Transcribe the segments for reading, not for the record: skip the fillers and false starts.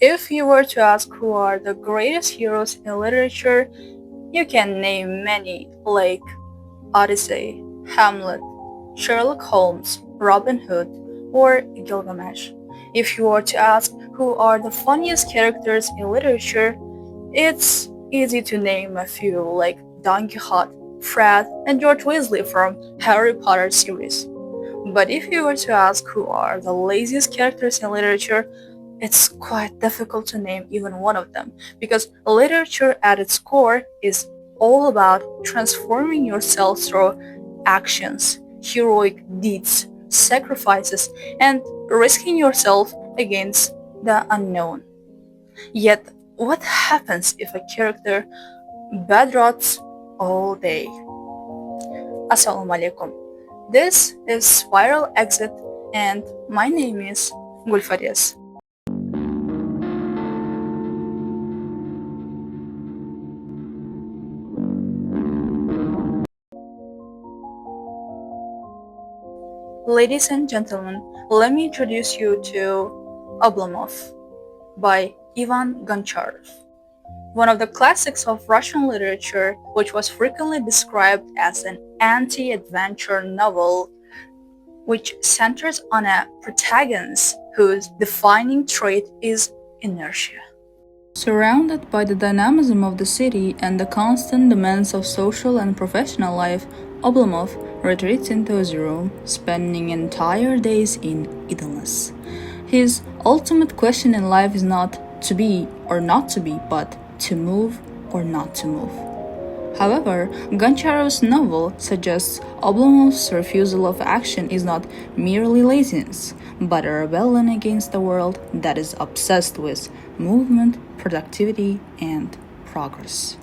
If you were to ask who are the greatest heroes in literature, you can name many, like Odyssey, Hamlet, Sherlock Holmes, Robin Hood, or Gilgamesh. If you were to ask who are the funniest characters in literature, it's easy to name a few like Don Quixote, Fred, and George Weasley from Harry Potter series. But if you were to ask who are the laziest characters in literature, it's quite difficult to name even one of them, because literature at its core is all about transforming yourself through actions, heroic deeds, sacrifices, and risking yourself against the unknown. Yet, what happens if a character bedrots all day? Assalamu alaikum. This is Spiral Exit, and my name is Gulfarias. Ladies and gentlemen, let me introduce you to Oblomov by Ivan Goncharov, one of the classics of Russian literature, which was frequently described as an anti-adventure novel which centers on a protagonist whose defining trait is inertia. Surrounded by the dynamism of the city and the constant demands of social and professional life, Oblomov retreats into his room, spending entire days in idleness. His ultimate question in life is not to be or not to be, but to move or not to move. However, Goncharov's novel suggests Oblomov's refusal of action is not merely laziness, but a rebellion against a world that is obsessed with movement, productivity, and progress.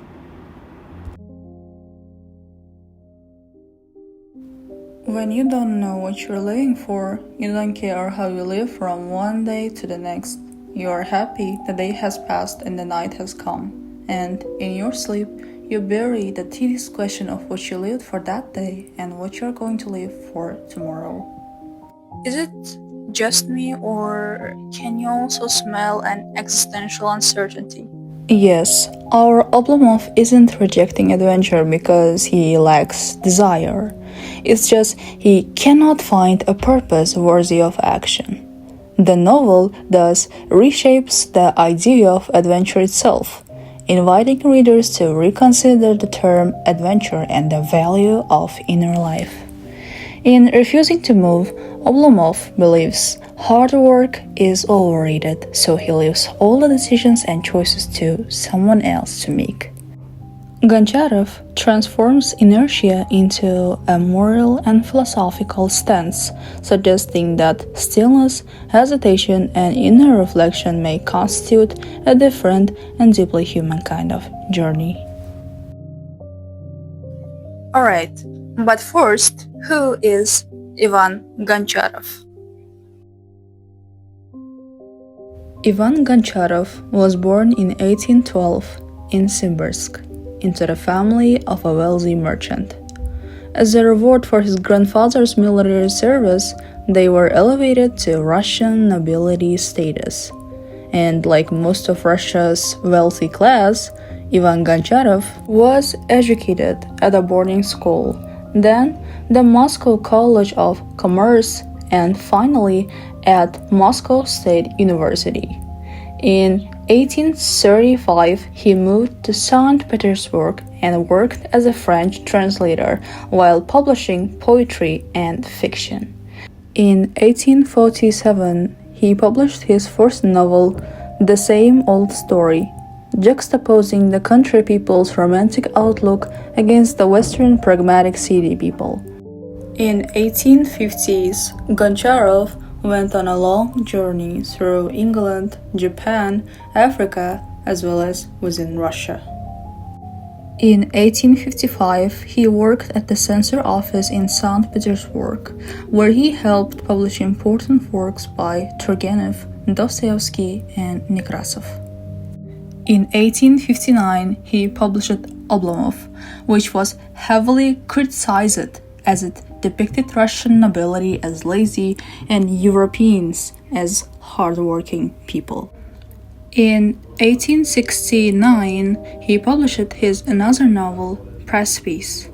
When you don't know what you're living for, you don't care how you live from one day to the next. You are happy the day has passed and the night has come, and in your sleep, you bury the tedious question of what you lived for that day and what you're going to live for tomorrow. Is it just me, or can you also smell an existential uncertainty? Yes, our Oblomov isn't rejecting adventure because he lacks desire. It's just he cannot find a purpose worthy of action. The novel thus reshapes the idea of adventure itself, inviting readers to reconsider the term adventure and the value of inner life. In refusing to move, Oblomov believes hard work is overrated, so he leaves all the decisions and choices to someone else to make. Goncharov transforms inertia into a moral and philosophical stance, suggesting that stillness, hesitation, and inner reflection may constitute a different and deeply human kind of journey. Alright, but first, who is Ivan Goncharov? Ivan Goncharov was born in 1812 in Simbirsk, into the family of a wealthy merchant. As a reward for his grandfather's military service, they were elevated to Russian nobility status. And like most of Russia's wealthy class, Ivan Goncharov was educated at a boarding school, then the Moscow College of Commerce, and finally at Moscow State University. In 1835, he moved to St. Petersburg and worked as a French translator while publishing poetry and fiction. In 1847, he published his first novel, The Same Old Story, juxtaposing the country people's romantic outlook against the Western pragmatic city people. In 1850s, Goncharov went on a long journey through England, Japan, Africa, as well as within Russia. In 1855, he worked at the censor office in St. Petersburg, where he helped publish important works by Turgenev, Dostoevsky, and Nekrasov. In 1859, he published Oblomov, which was heavily criticized as it depicted Russian nobility as lazy and Europeans as hardworking people. In 1869, he published his another novel, Precipice.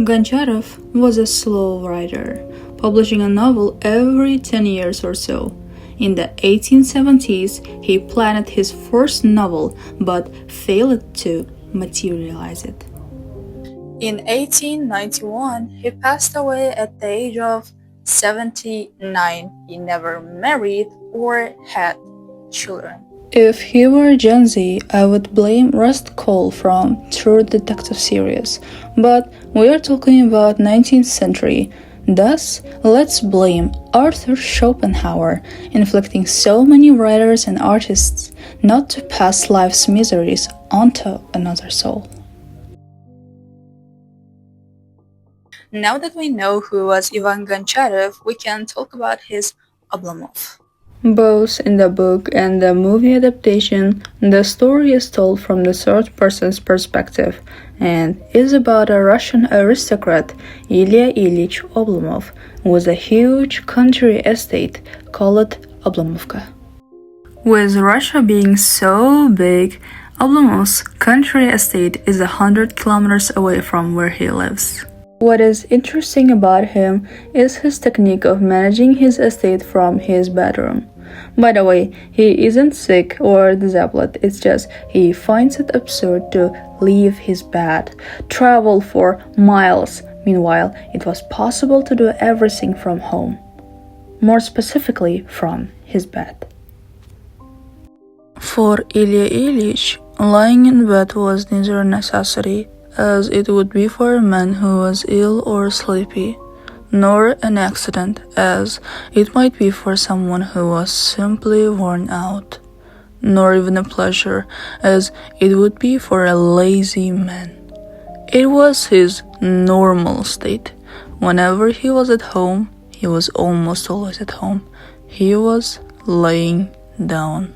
Goncharov was a slow writer, publishing a novel every 10 years or so. In the 1870s, he planned his first novel but failed to materialize it. In 1891, he passed away at the age of 79. He never married or had children. If he were Gen Z, I would blame Rust Cole from True Detective series, but we are talking about 19th century. Thus, let's blame Arthur Schopenhauer, inflicting so many writers and artists not to pass life's miseries onto another soul. Now that we know who was Ivan Goncharev, we can talk about his Oblomov. Both in the book and the movie adaptation, the story is told from the third person's perspective and is about a Russian aristocrat, Ilya Ilyich Oblomov, with a huge country estate called Oblomovka. With Russia being so big, Oblomov's country estate is 100 kilometers away from where he lives. What is interesting about him is his technique of managing his estate from his bedroom. By the way, he isn't sick or disabled, it's just he finds it absurd to leave his bed, travel for miles. Meanwhile, it was possible to do everything from home. More specifically, from his bed. For Ilya Ilyich, lying in bed was neither a necessity, as it would be for a man who was ill or sleepy, nor an accident, as it might be for someone who was simply worn out, nor even a pleasure, as it would be for a lazy man. It was his normal state. Whenever he was at home, he was almost always at home, he was laying down.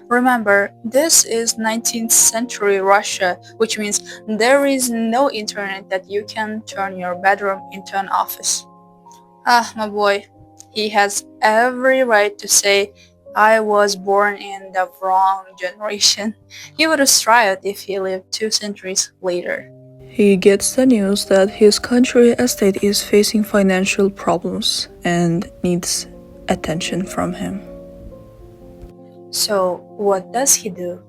Remember, this is 19th century Russia, which means there is no internet that you can turn your bedroom into an office. Ah, my boy, he has every right to say, I was born in the wrong generation. He would have thrived if he lived 2 centuries later. He gets the news that his country estate is facing financial problems and needs attention from him. So, what does he do?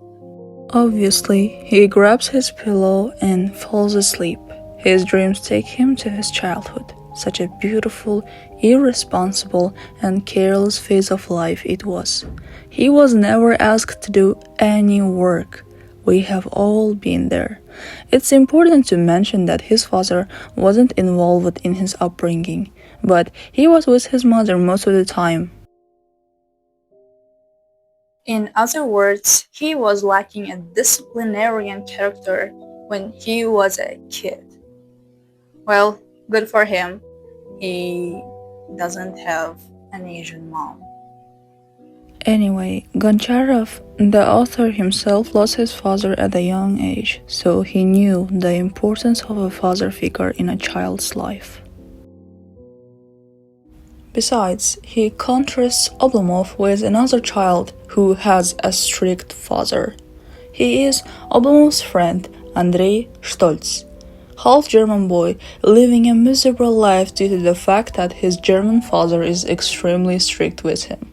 Obviously, he grabs his pillow and falls asleep. His dreams take him to his childhood. Such a beautiful, irresponsible, and careless phase of life it was. He was never asked to do any work. We have all been there. It's important to mention that his father wasn't involved in his upbringing, but he was with his mother most of the time. In other words, he was lacking a disciplinarian character when he was a kid. Well, good for him. He doesn't have an Asian mom. Anyway, Goncharov, the author himself, lost his father at a young age, so he knew the importance of a father figure in a child's life. Besides, he contrasts Oblomov with another child who has a strict father. He is Oblomov's friend, Andrei Stolz, half German boy living a miserable life due to the fact that his German father is extremely strict with him.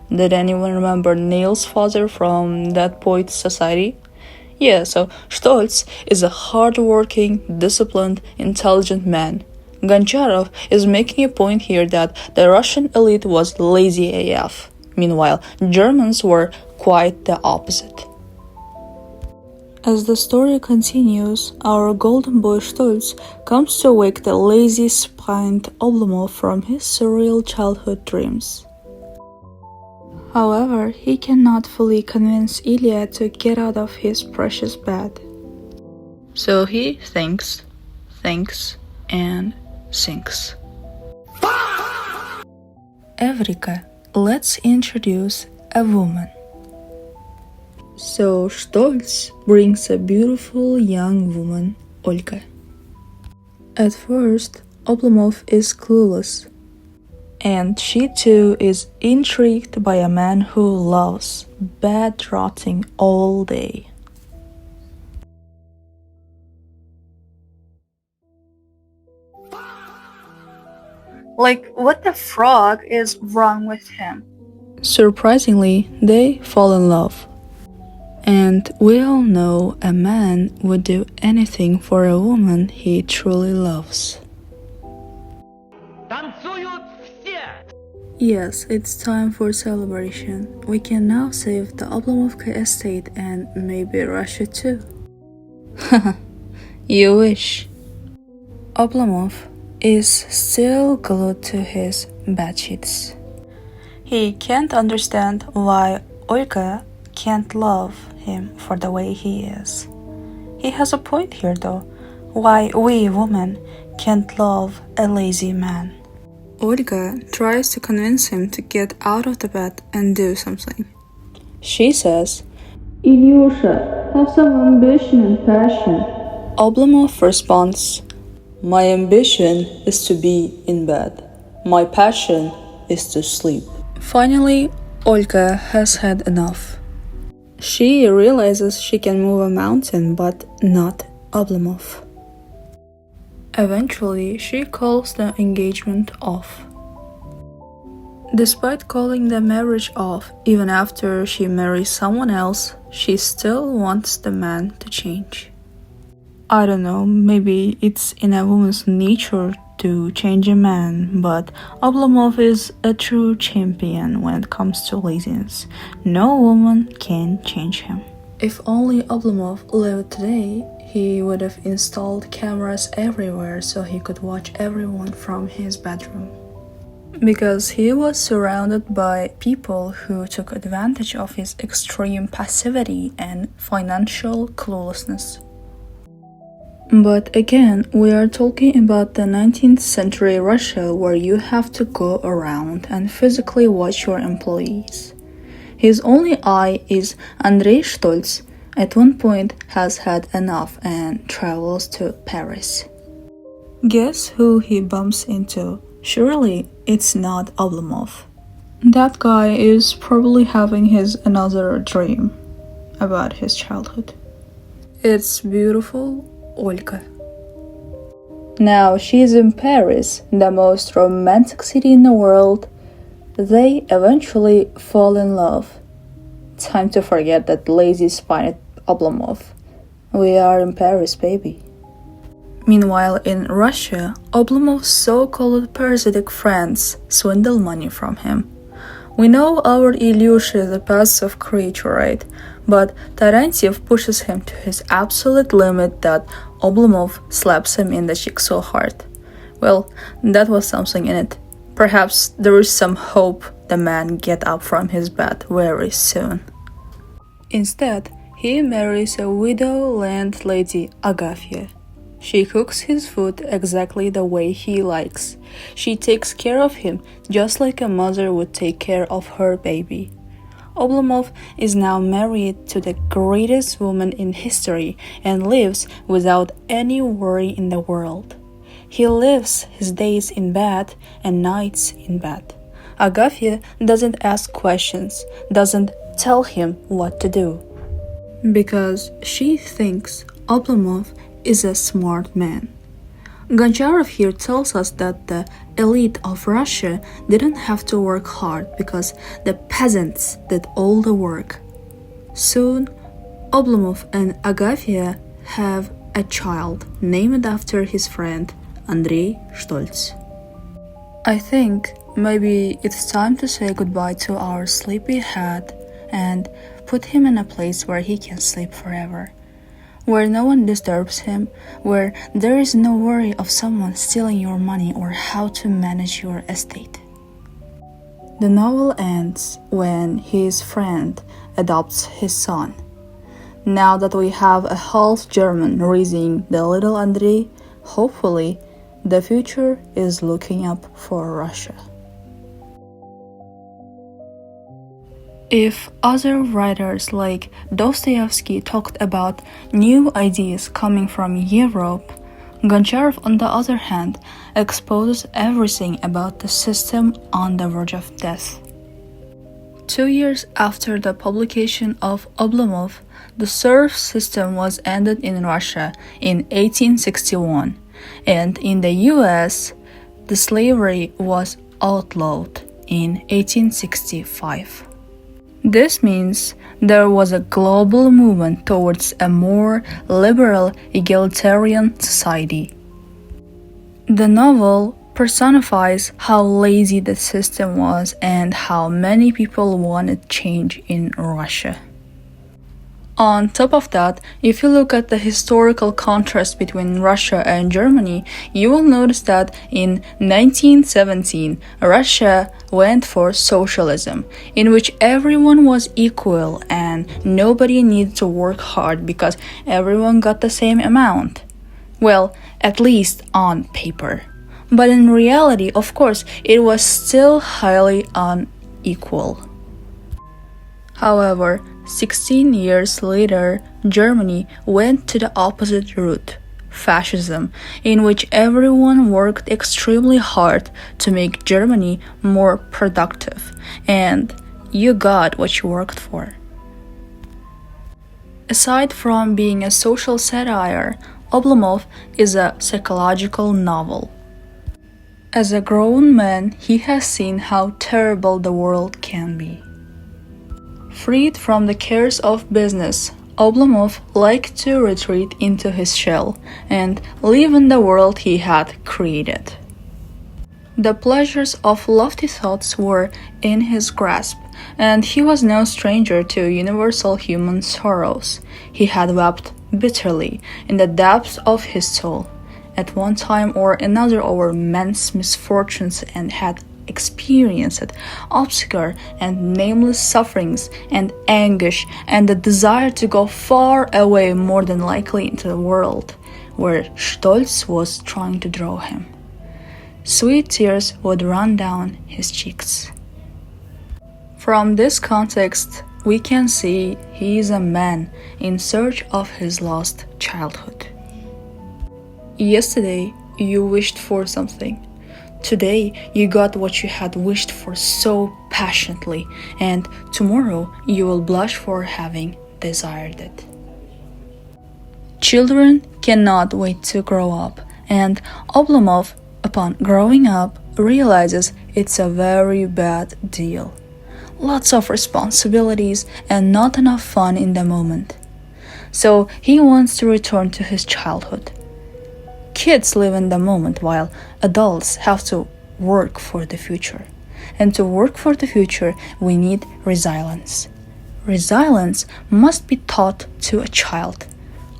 Did anyone remember Neil's father from That Poet's Society? Yeah, so Stolz is a hard-working, disciplined, intelligent man. Goncharov is making a point here that the Russian elite was lazy AF. Meanwhile, Germans were quite the opposite. As the story continues, our golden boy Stolz comes to wake the lazy-spined Oblomov from his surreal childhood dreams. However, he cannot fully convince Ilya to get out of his precious bed. So he thinks, and sinks. Evrika, let's introduce a woman. So Stolz brings a beautiful young woman, Olga. At first, Oblomov is clueless. And she too is intrigued by a man who loves bed rotting all day. Like, what the frog is wrong with him? Surprisingly, they fall in love. And we all know a man would do anything for a woman he truly loves. Yes, it's time for celebration. We can now save the Oblomovka estate and maybe Russia too. You wish. Oblomov is still glued to his bedsheets. He can't understand why Olga can't love him for the way he is. He has a point here though. Why we women can't love a lazy man. Olga tries to convince him to get out of the bed and do something. She says, Ilyusha, have some ambition and passion. Oblomov responds, My ambition is to be in bed. My passion is to sleep. Finally, Olga has had enough. She realizes she can move a mountain, but not Oblomov. Eventually, she calls the engagement off. Despite calling the marriage off, even after she marries someone else, she still wants the man to change. I don't know, maybe it's in a woman's nature to change a man, but Oblomov is a true champion when it comes to laziness. No woman can change him. If only Oblomov lived today, he would have installed cameras everywhere so he could watch everyone from his bedroom. Because he was surrounded by people who took advantage of his extreme passivity and financial cluelessness. But again, we are talking about the 19th century Russia where you have to go around and physically watch your employees. His only eye is Andrei Stolz, at one point has had enough and travels to Paris. Guess who he bumps into? Surely it's not Oblomov. That guy is probably having his another dream about his childhood. It's beautiful Olga. Now she's in Paris, the most romantic city in the world. They eventually fall in love. Time to forget that lazy-spined Oblomov. We are in Paris, baby. Meanwhile, in Russia, Oblomov's so-called parasitic friends swindle money from him. We know our Ilyusha is a passive creature, right? But Terentiev pushes him to his absolute limit that Oblomov slaps him in the cheek so hard. Well, that was something in it. Perhaps there is some hope the man get up from his bed very soon. Instead, he marries a widow landlady Agafya. She cooks his food exactly the way he likes. She takes care of him just like a mother would take care of her baby. Oblomov is now married to the greatest woman in history and lives without any worry in the world. He lives his days in bed and nights in bed. Agafya doesn't ask questions, doesn't tell him what to do. Because she thinks Oblomov is a smart man. Goncharov here tells us that the elite of Russia didn't have to work hard because the peasants did all the work. Soon, Oblomov and Agafya have a child named after his friend Andrei Stolz. I think maybe it's time to say goodbye to our sleepyhead and put him in a place where he can sleep forever. Where no one disturbs him, where there is no worry of someone stealing your money or how to manage your estate. The novel ends when his friend adopts his son. Now that we have a half German raising the little Andrei, hopefully the future is looking up for Russia. If other writers like Dostoevsky talked about new ideas coming from Europe, Goncharev, on the other hand, exposes everything about the system on the verge of death. 2 years after the publication of Oblomov, the serf system was ended in Russia in 1861, and in the US, the slavery was outlawed in 1865. This means there was a global movement towards a more liberal, egalitarian society. The novel personifies how lazy the system was and how many people wanted change in Russia. On top of that, if you look at the historical contrast between Russia and Germany, you will notice that in 1917, Russia went for socialism, in which everyone was equal and nobody needed to work hard because everyone got the same amount. Well, at least on paper. But in reality, of course, it was still highly unequal. However, 16 years later, Germany went to the opposite route, fascism, in which everyone worked extremely hard to make Germany more productive, and you got what you worked for. Aside from being a social satire, Oblomov is a psychological novel. As a grown man, he has seen how terrible the world can be. Freed from the cares of business, Oblomov liked to retreat into his shell and live in the world he had created. The pleasures of lofty thoughts were in his grasp, and he was no stranger to universal human sorrows. He had wept bitterly in the depths of his soul, at one time or another over men's misfortunes, and had experienced obscure and nameless sufferings and anguish and the desire to go far away, more than likely into the world where Stolz was trying to draw him. Sweet tears would run down his cheeks. From this context, we can see he is a man in search of his lost childhood. Yesterday, you wished for something. Today, you got what you had wished for so passionately, and tomorrow you will blush for having desired it. Children cannot wait to grow up, and Oblomov, upon growing up, realizes it's a very bad deal. Lots of responsibilities and not enough fun in the moment. So he wants to return to his childhood. Kids live in the moment while adults have to work for the future. And to work for the future, we need resilience. Resilience must be taught to a child.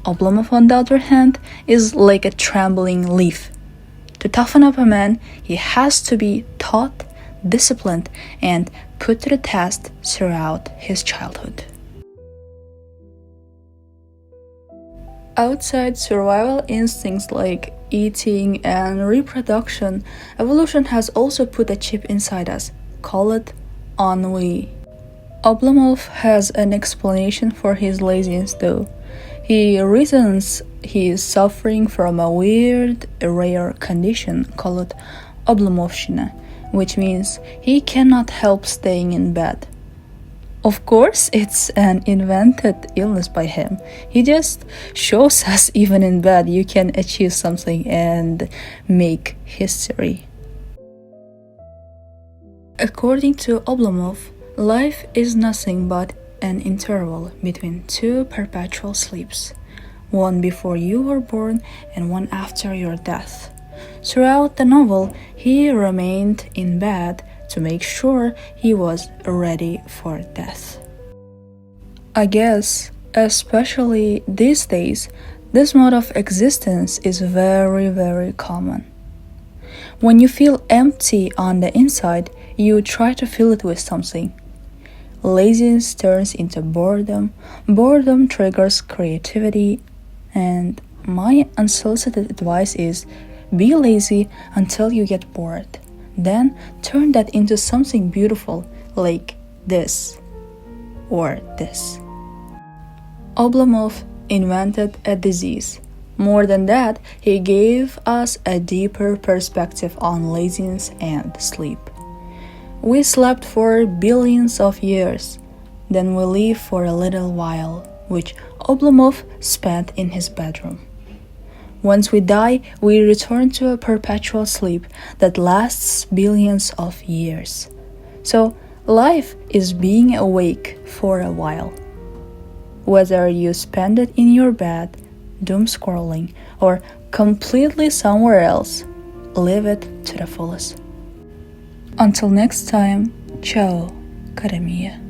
Oblomov, on the other hand, is like a trembling leaf. To toughen up a man, he has to be taught, disciplined, and put to the test throughout his childhood. Outside survival instincts like eating and reproduction, evolution has also put a chip inside us. Call it ennui. Oblomov has an explanation for his laziness though. He reasons he is suffering from a weird, rare condition called Oblomovshina, which means he cannot help staying in bed. Of course, it's an invented illness by him. He just shows us even in bed you can achieve something and make history. According to Oblomov, life is nothing but an interval between two perpetual sleeps, one before you were born and one after your death. Throughout the novel, he remained in bed to make sure he was ready for death. I guess, especially these days, this mode of existence is very, very common. When you feel empty on the inside, you try to fill it with something. Laziness turns into boredom, boredom triggers creativity, and my unsolicited advice is be lazy until you get bored. Then turn that into something beautiful like this or this. Oblomov invented a disease, More than that, he gave us a deeper perspective on laziness and sleep. We slept for billions of years, then we live for a little while, which Oblomov spent in his bedroom. Once we die, we return to a perpetual sleep that lasts billions of years. So, life is being awake for a while. Whether you spend it in your bed, doom scrolling, or completely somewhere else, live it to the fullest. Until next time, ciao, cara mia.